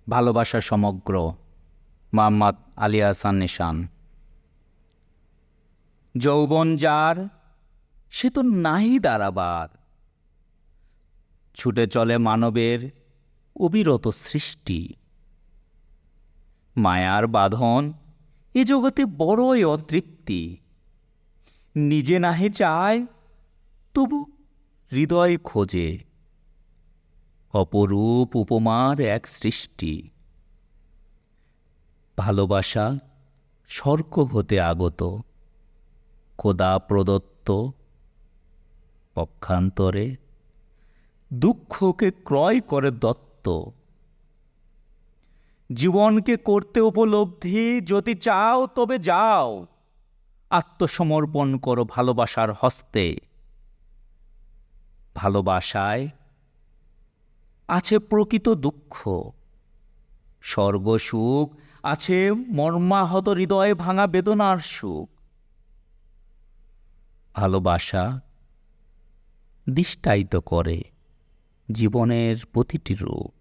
ভালোবাসা সমগ্র। মোহাম্মদ আলী হাসান নিশান। যৌবন যার সে তো নাই দাঁড়াবার, ছুটে চলে মানবের অবিরত সৃষ্টি। মায়ার বাঁধন এ জগতে বড়ই অতৃপ্তি, নিজে নাহে চায় তবু হৃদয় খোঁজে অপরূপ উপমার এক সৃষ্টি। ভালোবাসা স্বর্গ হতে আগত, খোদা প্রদত্ত, পক্ষান্তরে দুঃখকে ক্রয় করে দত্ত। জীবনকে করতে উপলব্ধি যদি চাও তবে যাও, আত্মসমর্পণ করো ভালোবাসার হস্তে। ভালোবাসায় আছে প্রকৃত দুঃখ, স্বর্গসুখ আছে মর্মাহত হৃদয়ে ভাঙা বেদনার সুখ। ভালোবাসা দৃষ্টায়িত করে জীবনের প্রতিটি রূপ।